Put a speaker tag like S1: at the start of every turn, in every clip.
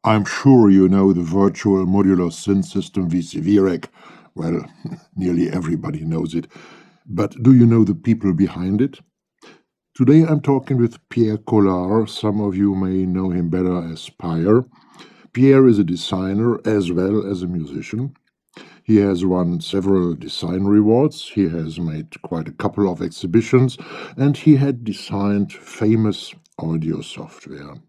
S1: I'm sure you know the virtual modular synth system VCV Rack. Well, nearly everybody knows it. But do you know the people behind it? Today I'm talking with Pierre Collard. Some of you may know him better as Pyer. Pierre is a designer as well as a musician. He has won several design rewards, he has made quite a couple of exhibitions, and he had designed famous audio software.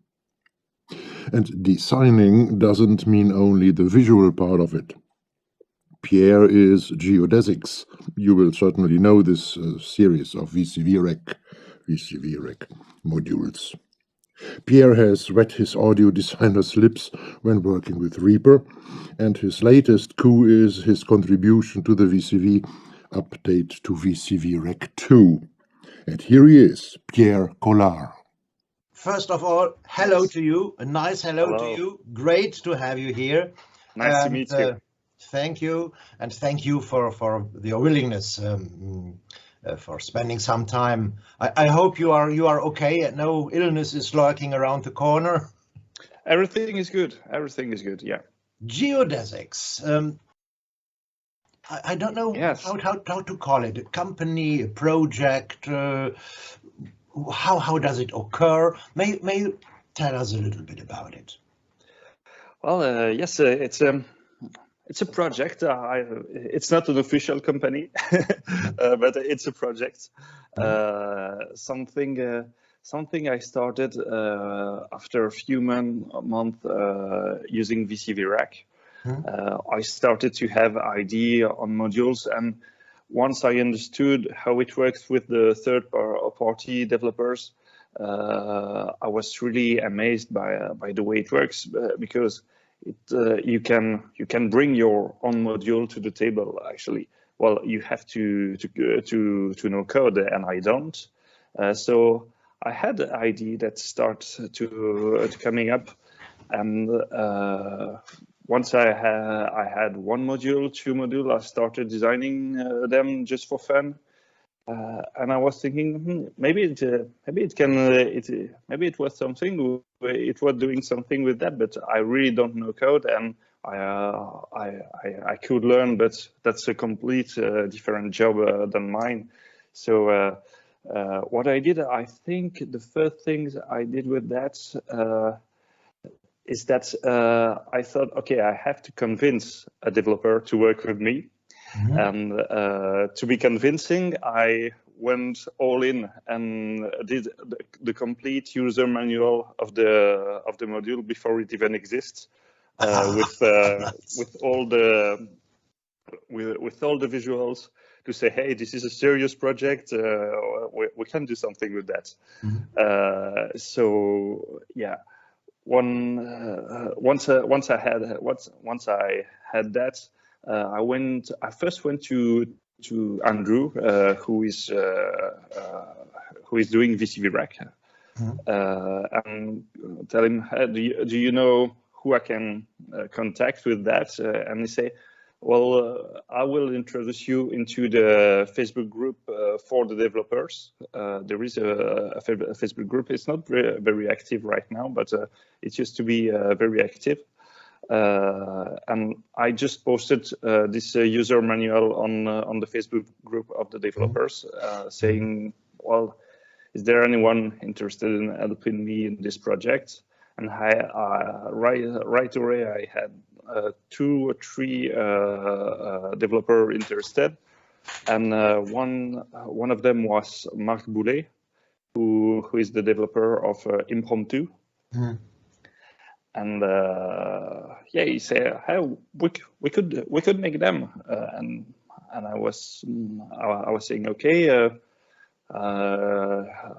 S1: And designing doesn't mean only the visual part of it. Pierre is Geodesics. You will certainly know this series of VCV Rack modules. Pierre has wet his audio designer's lips when working with Reaper, and his latest coup is his contribution to the VCV update to VCV Rack 2. And here he is, Pierre Collard.
S2: First of all, hello to you. A nice hello to you. Great to have you here.
S3: Nice to meet you.
S2: Thank you, and thank you for your willingness for spending some time. I hope you are okay and no illness is lurking around the corner.
S3: Everything is good. Everything is good. Yeah.
S2: Geodesics. I don't know how to call it. A company, a project. How does it occur? May you tell us a little bit about it?
S3: Well, yes, it's a project. It's not an official company, but it's a project. Something I started after a few months using VCV Rack. I started to have idea on modules, and once I understood how it works with the third-party developers, I was really amazed by the way it works, because you can bring your own module to the table. Actually, well, you have to know code, and I don't. So I had the idea that starts to coming up, and once I had one module, two modules, I started designing them just for fun, and I was thinking maybe it was something. It was doing something with that, but I really don't know code, and I could learn, but that's a complete different job than mine. So what I did, I think the first things I did with that. Is that I thought, okay, I have to convince a developer to work with me. And to be convincing, I went all in and did the complete user manual of the module before it even exists, with all the visuals to say, hey, this is a serious project. We can do something with that. So yeah. Once I had that, I first went to Andrew, who is doing VCV Rack, and tell him, hey, do you know who I can contact with that? And he say, well, I will introduce you into the Facebook group for the developers. There is a Facebook group. It's not very active right now, but it used to be very active. And I just posted this user manual on the Facebook group of the developers, saying, well, is there anyone interested in helping me in this project? And right away, I had 2 or 3 developers interested, and one of them was Marc Boulet, who is the developer of Impromptu. And yeah, he said, "Hey, we could make them," and I was saying, okay.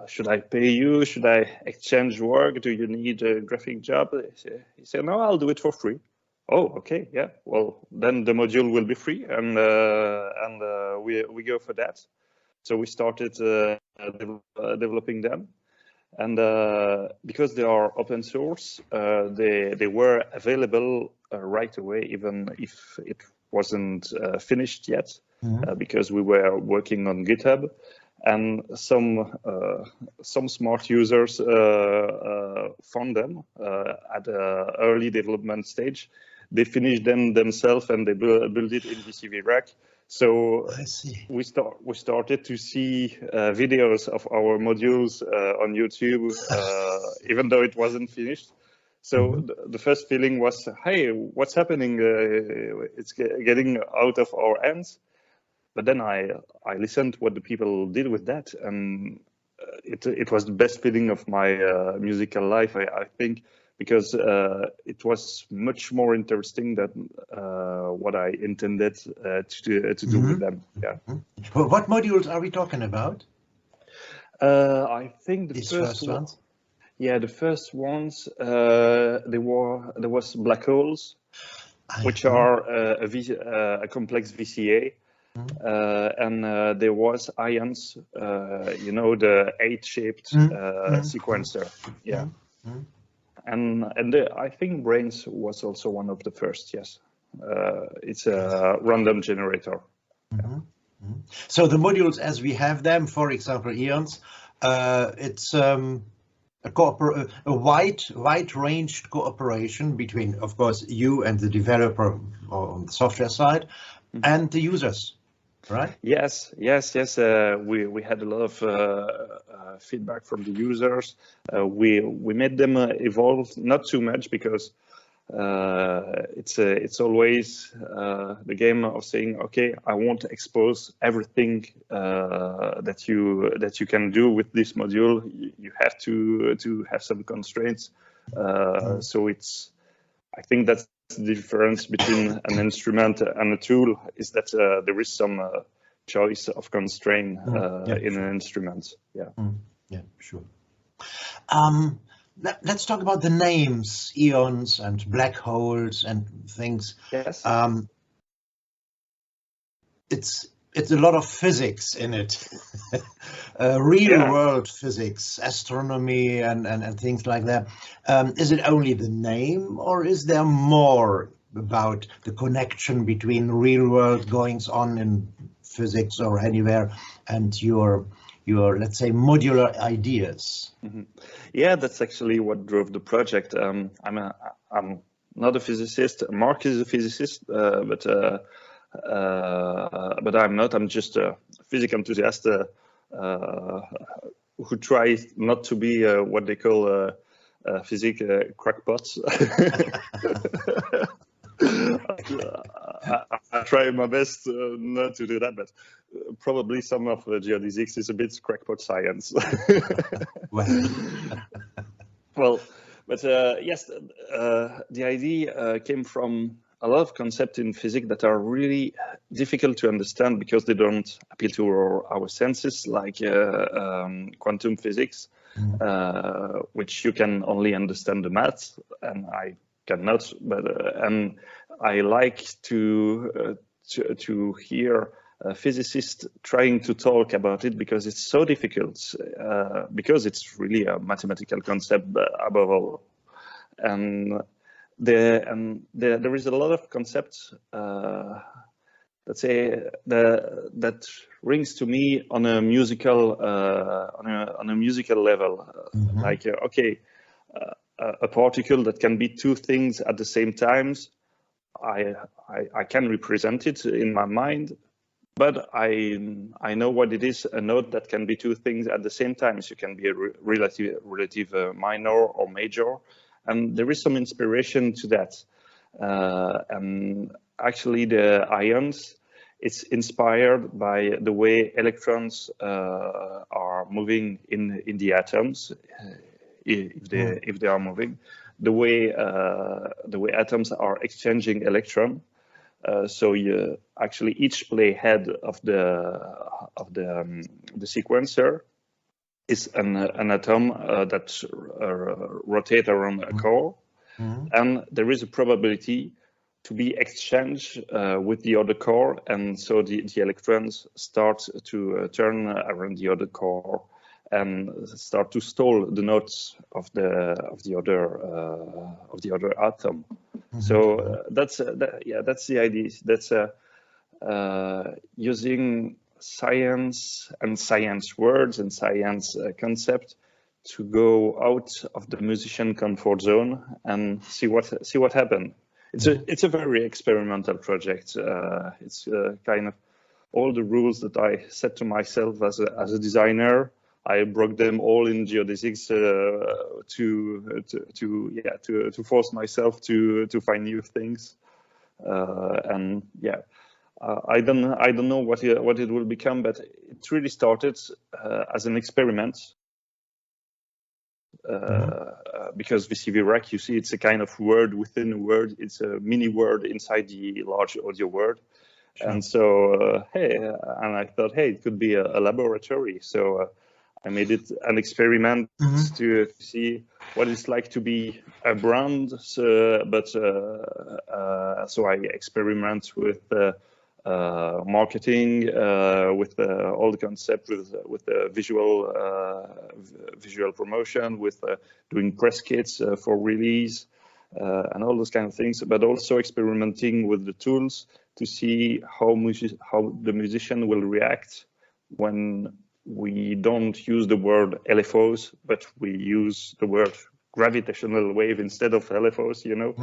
S3: Should I pay you? Should I exchange work? Do you need a graphic job? He said, no, I'll do it for free. Oh, okay, yeah. Well, then the module will be free, and we go for that. So we started developing them, and because they are open source, they were available right away, even if it wasn't finished yet, because we were working on GitHub. and some smart users found them at an early development stage. They finished them themselves and they built it in VCV Rack. So
S2: I see.
S3: we started to see videos of our modules on YouTube, even though it wasn't finished. So the first feeling was, hey, what's happening? It's getting out of our hands. But then I listened to what the people did with that, and it was the best feeling of my musical life, I think, because it was much more interesting than what I intended to do with them. Yeah.
S2: Well, what modules are we talking about?
S3: I think
S2: These first ones.
S3: Yeah, the first ones there was black holes, which are a complex VCA. And there was ions, the 8-shaped sequencer. Yeah. And I think brains was also one of the first. Yes. It's a random generator.
S2: So the modules as we have them, for example, ions, it's a wide-ranged cooperation between, of course, you and the developer on the software side and the users. Right?
S3: Yes. We had a lot of feedback from the users. We made them evolve, not too much, because it's always the game of saying, okay, I want to expose everything that you can do with this module. You have to have some constraints. So I think that's the difference between an instrument and a tool, is that there is some choice of constraint in an instrument. Yeah.
S2: Yeah, sure. Let's talk about the names, eons and black holes and things.
S3: Yes.
S2: It's a lot of physics in it. Real world physics, astronomy and things like that. Is it only the name, or is there more about the connection between real world goings on in physics or anywhere and your let's say modular ideas?
S3: Yeah, that's actually what drove the project. I'm not a physicist. Mark is a physicist, but I'm not. I'm just a physics enthusiast who tries not to be what they call physics crackpots. I try my best not to do that, but probably some of geodesics is a bit crackpot science. Well, but yes, the idea came from a lot of concepts in physics that are really difficult to understand because they don't appeal to our senses, like quantum physics, which you can only understand the math, and I cannot. But and I like to hear physicists trying to talk about it because it's so difficult, because it's really a mathematical concept above all, and there is a lot of concepts, let's say, that rings to me on a musical level, like okay, a particle that can be two things at the same times. I can represent it in my mind, but I know what it is, a note that can be two things at the same time. So it can be a relative minor or major. And there is some inspiration to that. And actually the ions, it's inspired by the way electrons are moving in the atoms, if they are moving, the way atoms are exchanging electron. So you actually each playhead of the sequencer is an atom that rotates around a core, and there is a probability to be exchanged with the other core, and so the electrons start to turn around the other core and start to stall the notes of the other atom. So that's the idea. That's using science and science words and science concept to go out of the musician comfort zone and see what happened. It's a very experimental project. It's kind of all the rules that I set to myself as a designer. I broke them all in Geodesics to force myself to find new things. And yeah, I don't know what it will become, but it really started as an experiment. Because VCV Rack, you see, it's a kind of word within a word. It's a mini word inside the large audio word. Sure. And so, and I thought, hey, it could be a laboratory. So I made it an experiment to see what it's like to be a brand. So I experiment with marketing, with all the concept, with the visual promotion, with doing press kits for release, and all those kind of things. But also experimenting with the tools to see how the musician will react when we don't use the word LFOs, but we use the word gravitational wave instead of LFOs. You know,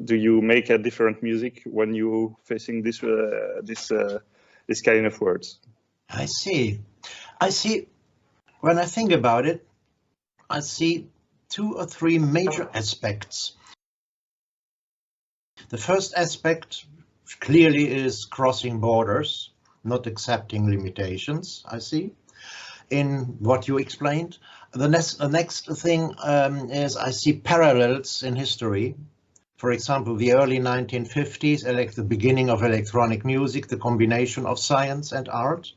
S3: do you make a different music when you facing this kind of words?
S2: I see. When I think about it, I see 2 or 3 major aspects. The first aspect clearly is crossing borders, not accepting limitations. I see in what you explained. The next thing is I see parallels in history. For example, the early 1950s, the beginning of electronic music, the combination of science and art.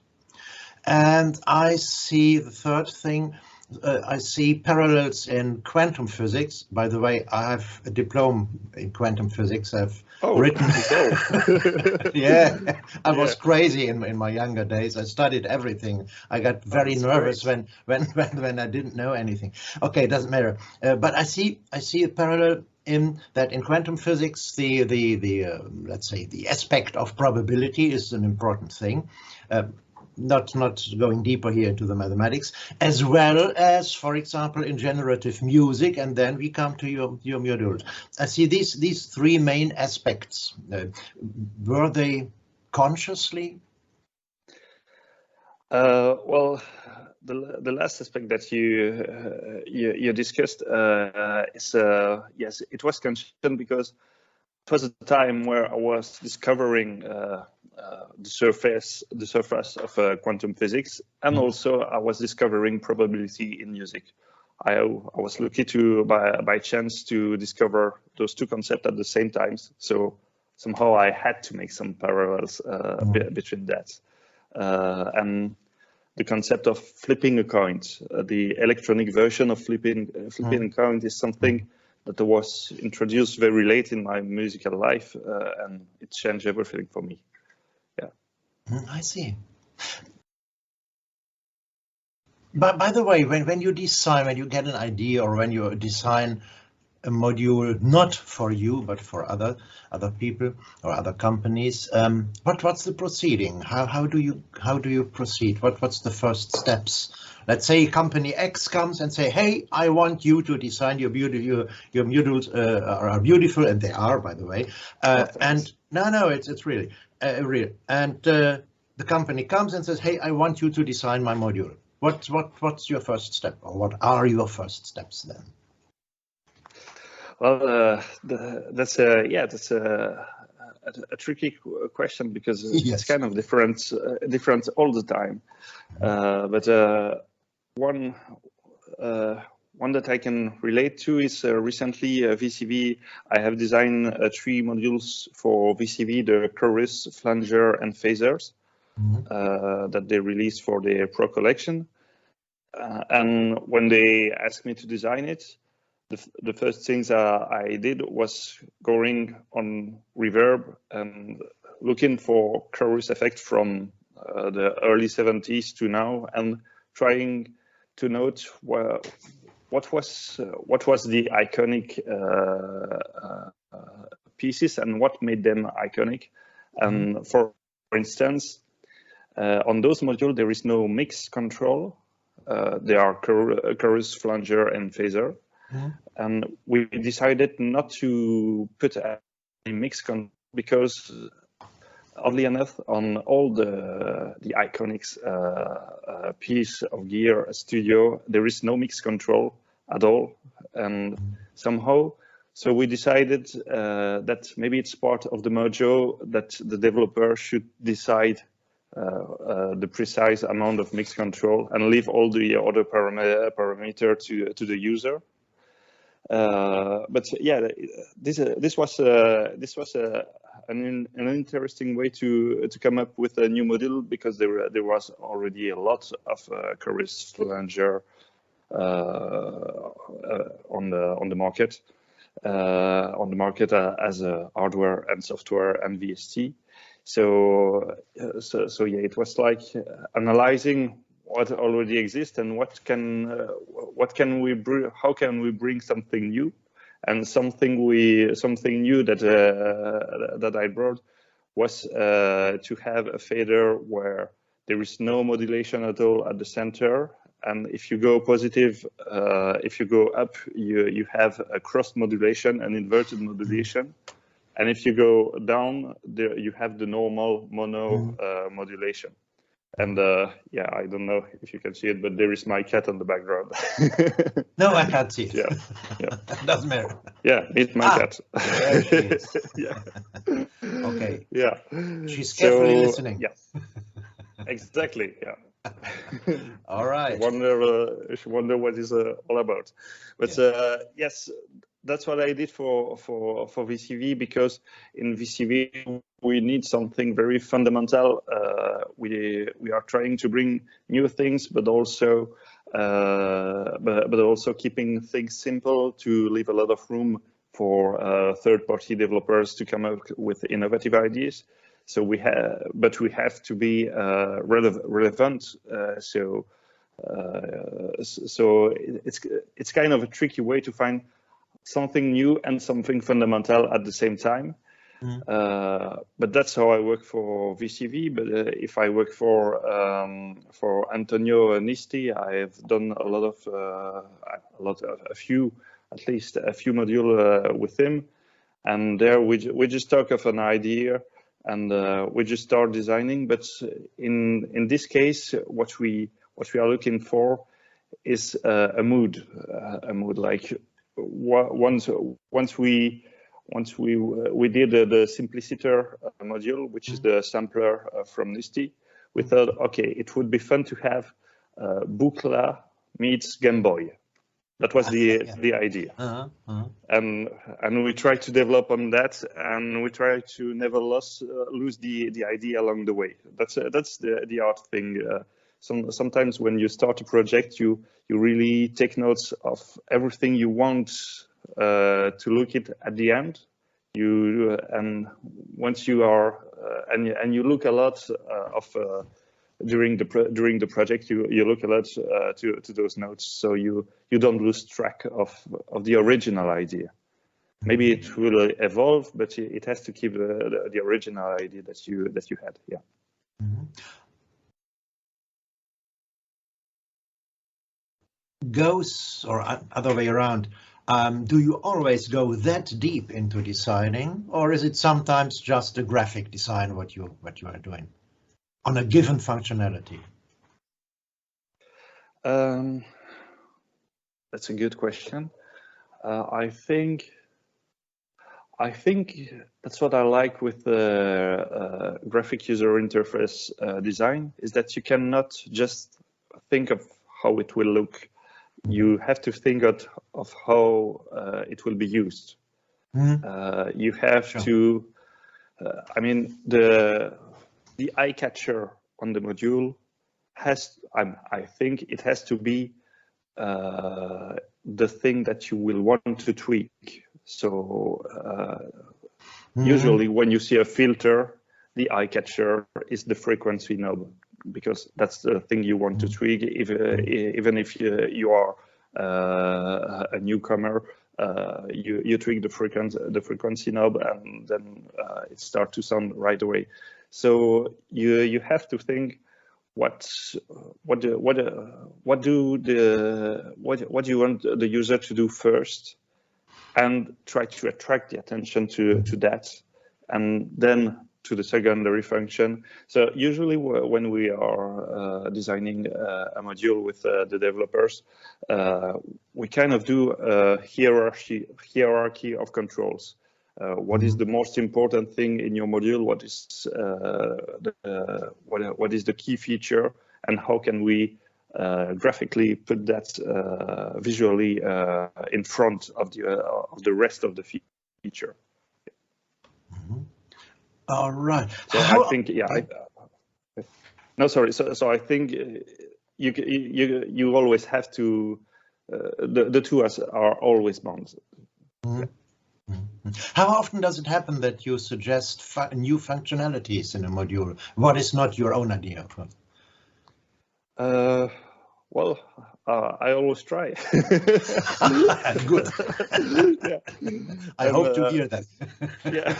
S2: And I see the third thing, I see parallels in quantum physics. By the way, I have a diploma in quantum physics. I've written. Yeah, I was crazy in my younger days. I studied everything. I got very nervous when I didn't know anything. Okay, it doesn't matter. But I see a parallel in that in quantum physics, the let's say the aspect of probability is an important thing. Not going deeper here into the mathematics, as well as, for example, in generative music, and then we come to your modules. I see these 3 main aspects. Were they consciously?
S3: Well, the last aspect that you discussed is yes, it was conscious because it was a time where I was discovering the surface of quantum physics, and also I was discovering probability in music. I was lucky to by chance to discover those 2 concepts at the same time. So somehow I had to make some parallels between that. And the concept of flipping a coin, the electronic version of flipping a coin, is something that was introduced very late in my musical life, and it changed everything for me. Yeah.
S2: I see. But by the way, when you design, when you get an idea, or when you design a module not for you but for other people or other companies, what's the proceeding? How do you proceed? What's the first steps? Let's say company X comes and say, hey, I want you to design your modules are beautiful, and they are, by the way. And no, it's really real. And the company comes and says, hey, I want you to design my module. What's your first step, or what are your first steps then?
S3: Well, that's a tricky question, because it's kind of different all the time. But one that I can relate to is recently VCV. I have designed 3 modules for VCV, the chorus, flanger, and phasers, that they released for the Pro collection. And when they asked me to design it, the first things I did was going on Reverb and looking for chorus effect from the early 70s to now, and trying to note what was the iconic pieces and what made them iconic. And for instance, On those modules, there is no mix control. There are chorus, flanger, and phaser. And we decided not to put any mix control because, oddly enough, on all the Iconics piece of gear studio, there is no mix control at all. And somehow, so we decided that maybe it's part of the mojo that the developer should decide the precise amount of mix control and leave all the other parameter to the user. But yeah, this was an interesting way to come up with a new module, because there was already a lot of chorus flanger on the market as a hardware and software and VST. So yeah, it was like analyzing what already exists and how can we bring something new, and something new that I brought was to have a fader where there is no modulation at all at the center, and if you go positive, if you go up, you have a cross modulation and inverted modulation. And if you go down, you have the normal mono modulation. And yeah, I don't know if you can see it, but there is my cat on the background.
S2: No, I can't see it.
S3: Yeah.
S2: Doesn't matter.
S3: Yeah, it's my cat.
S2: There she is.
S3: Yeah.
S2: Okay.
S3: Yeah.
S2: She's carefully listening.
S3: Yeah. Exactly. Yeah.
S2: All right.
S3: Wonder what it's all about. But yes, that's what I did for VCV, because in VCV we need something very fundamental. We are trying to bring new things, but also keeping things simple, to leave a lot of room for third-party developers to come up with innovative ideas. So we have to be relevant. So it's kind of a tricky way to find something new and something fundamental at the same time. But that's how I work for VCV. But if I work for Antonio Nisti, I have done at least a few modules with him, and there we just talk of an idea and we just start designing. But in this case, what we are looking for is a mood like once we did the Simpliciter module, which is the sampler from Nisti, we thought, okay, it would be fun to have Buchla meets Game Boy. That was the idea. And we tried to develop on that, and we tried to never lose the idea along the way. That's the art thing. Sometimes when you start a project, you really take notes of everything you want to look at the end. And once you are and you look a lot during the project, you look a lot to those notes, so you don't lose track of the original idea. Maybe it will evolve, but it has to keep the original idea that you had. Yeah.
S2: Goes, or other way around, do you always go that deep into designing, or is it sometimes just a graphic design what you are doing on a given functionality?
S3: That's a good question. I think that's what I like with the graphic user interface design, is that you cannot just think of how it will look. You have to think of how it will be used. You have to, I mean, the eye catcher on the module has, I think it has to be the thing that you will want to tweak. So usually when you see a filter, the eye catcher is the frequency knob, because that's the thing you want to tweak. Even if you are a newcomer, you tweak the frequency knob, and then it starts to sound right away. So you have to think what do you want the user to do first, and try to attract the attention to that, and then to the secondary function. So usually when we are designing a module with the developers, we kind of do a hierarchy of controls. What is the most important thing in your module? What is the key feature, and how can we graphically put that visually in front of the rest of the feature?
S2: All right.
S3: So I think, yeah. No, sorry. So I think you always have to. The two are always bound.
S2: How often does it happen that you suggest new functionalities in a module? What is not your own idea?
S3: Well, I always try.
S2: Good.
S3: Yeah.
S2: I hope to hear that.
S3: Yeah,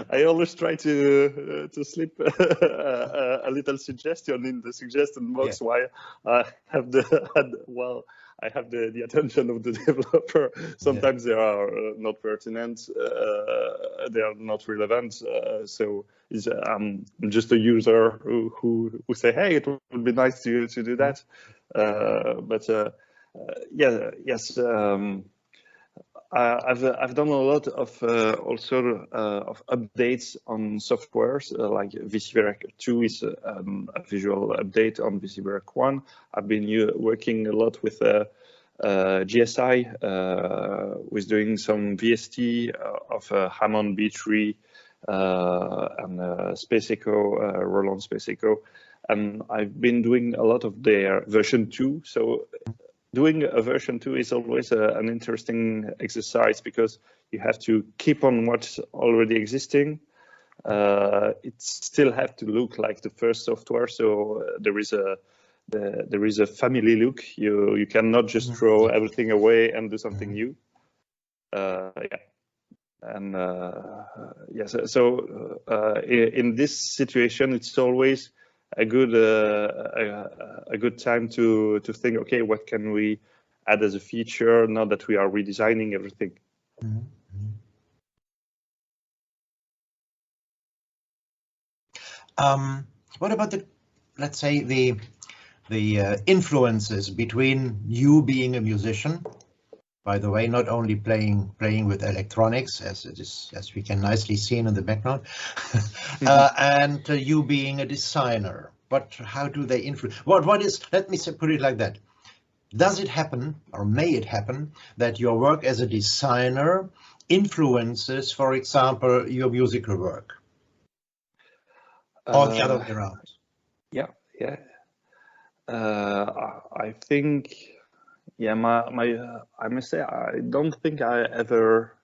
S3: I always try to slip a little suggestion in the suggestion box, yeah, while I have the attention of the developer. Sometimes, yeah, they are not pertinent, they are not relevant. So I'm just a user who say, hey, it would be nice to do that. Yeah, yes. I've done a lot of also of updates on softwares, like VCV Rack 2 is a visual update on VCV Rack 1. I've been working a lot with GSI, with doing some VST of Hammond B3 and Space Echo, Roland Space Echo, and I've been doing a lot of their version 2. So doing a version 2 is always an interesting exercise, because you have to keep on what's already existing. It still have to look like the first software, so there is a family look. You cannot just throw everything away and do something new. Yeah, and yes. So in this situation, it's always a good time to think, okay, what can we add as a feature now that we are redesigning everything?
S2: What about let's say the influences between you being a musician, by the way, not only playing with electronics, as we can nicely see in the background, and you being a designer? But how do they influence? What is? Let me put it like that. Does it happen, or may it happen, that your work as a designer influences, for example, your musical work, or the other way around?
S3: Yeah. I think. Yeah, I must say, I don't think I ever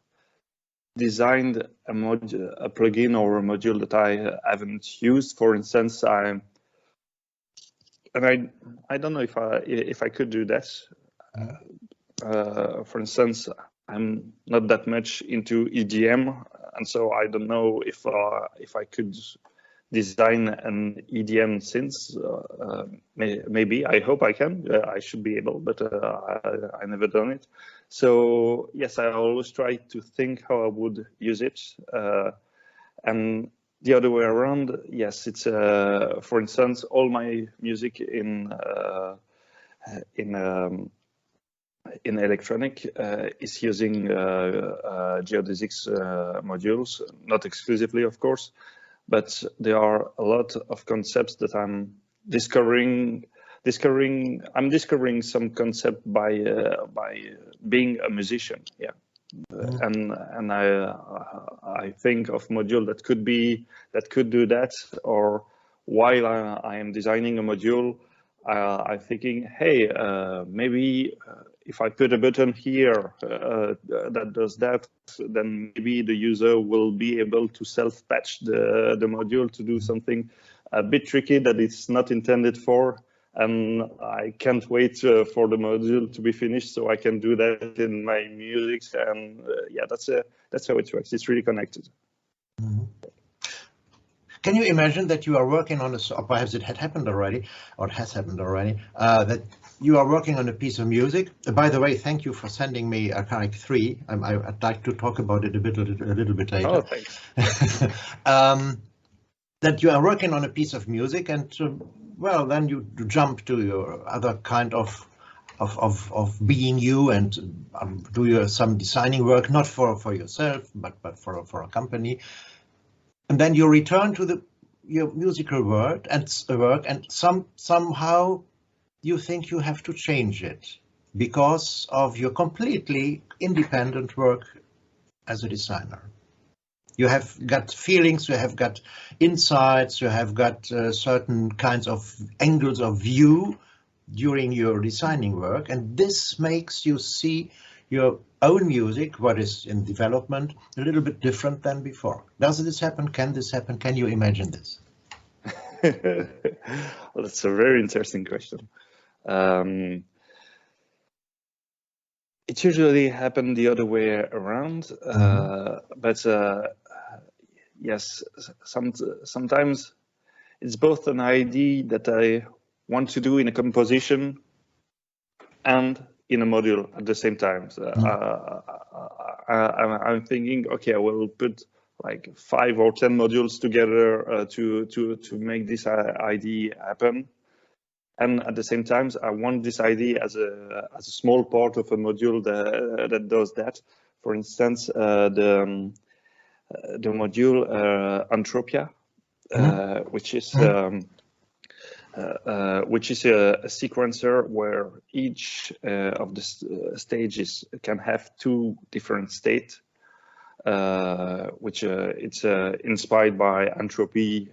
S3: designed a plugin or a module that I haven't used. For instance, I don't know if I could do that. For instance, I'm not that much into EDM, and so I don't know if I could design an EDM synth. Maybe, I hope I can. I should be able, but I never done it. So yes, I always try to think how I would use it, and the other way around. Yes, it's for instance, all my music in electronic is using Geodesics modules, not exclusively, of course. But there are a lot of concepts that I'm discovering. I'm discovering some concept by being a musician. Yeah, and I think of module that could do that. Or while I am designing a module, I'm thinking, hey, maybe if I put a button here that does that, then maybe the user will be able to self-patch the module to do something a bit tricky that it's not intended for. And I can't wait for the module to be finished so I can do that in my music. And yeah, that's how it works. It's really connected.
S2: Can you imagine that you are working on or perhaps it had happened already, or it has happened already, that you are working on a piece of music? By the way, thank you for sending me Archaic 3. I'd like to talk about it a little bit later.
S3: Oh, thanks.
S2: That you are working on a piece of music, and well, then you jump to your other kind of being you, and do some designing work, not for yourself, but for a company. And then you return to your musical work, and somehow you think you have to change it because of your completely independent work as a designer. You have got feelings, you have got insights, you have got certain kinds of angles of view during your designing work, and this makes you see your own music, what is in development, a little bit different than before. Does this happen? Can this happen? Can you imagine this?
S3: Well, that's a very interesting question. It usually happens the other way around, but yes, sometimes it's both an idea that I want to do in a composition and in a module at the same time. So, I'm thinking, okay, I will put like 5 or 10 modules together to make this idea happen. And at the same time, I want this idea as a small part of a module that does that. For instance, the module Entropia, which is a sequencer where each of the stages can have 2 different states, which it's inspired by entropy,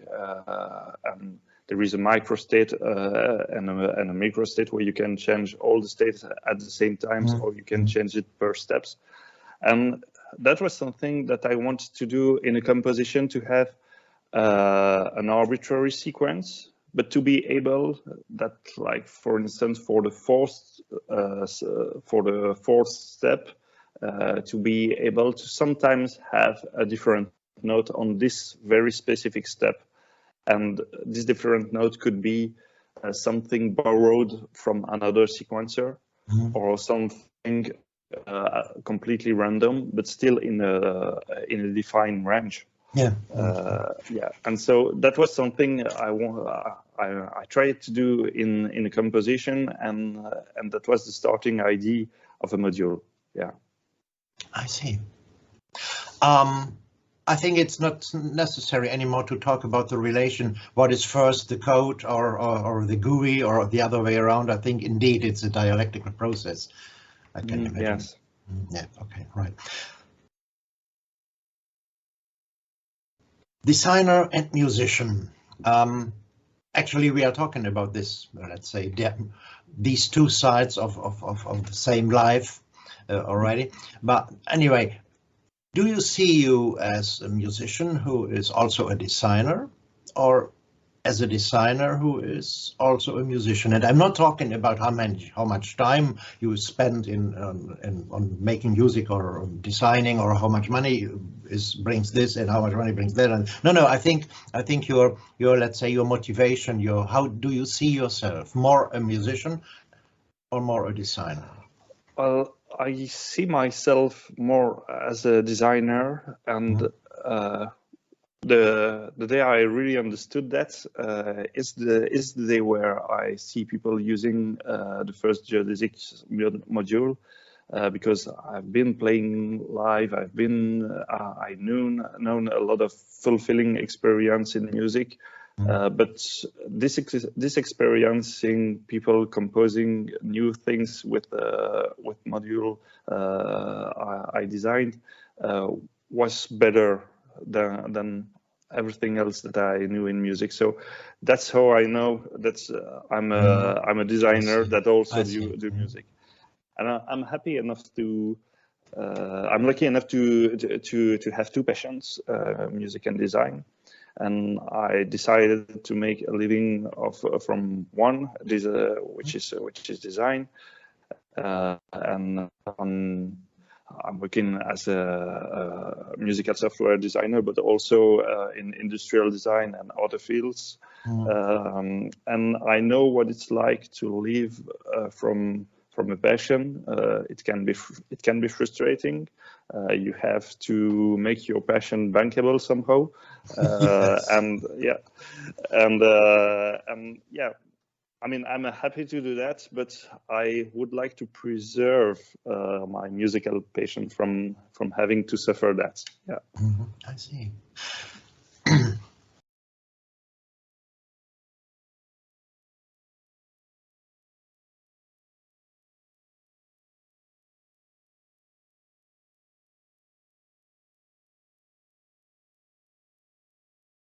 S3: and there is a microstate and a microstate where you can change all the states at the same time, or you can change it per steps. And that was something that I wanted to do in a composition, to have an arbitrary sequence, but to be able that, like, for instance, for the fourth step, to be able to sometimes have a different note on this very specific step. And this different note could be something borrowed from another sequencer, or something completely random, but still in a defined range.
S2: Yeah.
S3: Yeah. And so that was something I tried to do in a composition, and that was the starting idea of a module. Yeah.
S2: I see. I think it's not necessary anymore to talk about the relation, what is first, the code or the GUI, or the other way around. I think indeed it's a dialectical process. I can imagine.
S3: Yes.
S2: Yeah, okay, right. Designer and musician. Actually, we are talking about this, let's say, these 2 sides of the same life already. But anyway, do you see you as a musician who is also a designer, or as a designer who is also a musician? And I'm not talking about how much time you spend on making music or designing, or how much money brings this and how much money brings that. And no, I think your let's say your motivation, how do you see yourself? More a musician or more a designer?
S3: Well, I see myself more as a designer, and the day I really understood that is the day where I see people using the first Geodesics module, because I've been playing live. I've known a lot of fulfilling experience in music. But this experiencing people composing new things with module I designed was better than everything else that I knew in music. So that's how I know that I'm a designer that also do music, and I'm happy enough to. I'm lucky enough to have 2 passions, music and design. And I decided to make a living from one, which is design, and I'm working as a musical software designer, but also in industrial design and other fields. And I know what it's like to live from a passion. It can be frustrating. You have to make your passion bankable somehow.
S2: Yes.
S3: And yeah, I mean, I'm happy to do that, but I would like to preserve my musical passion from having to suffer that. Yeah.
S2: I see.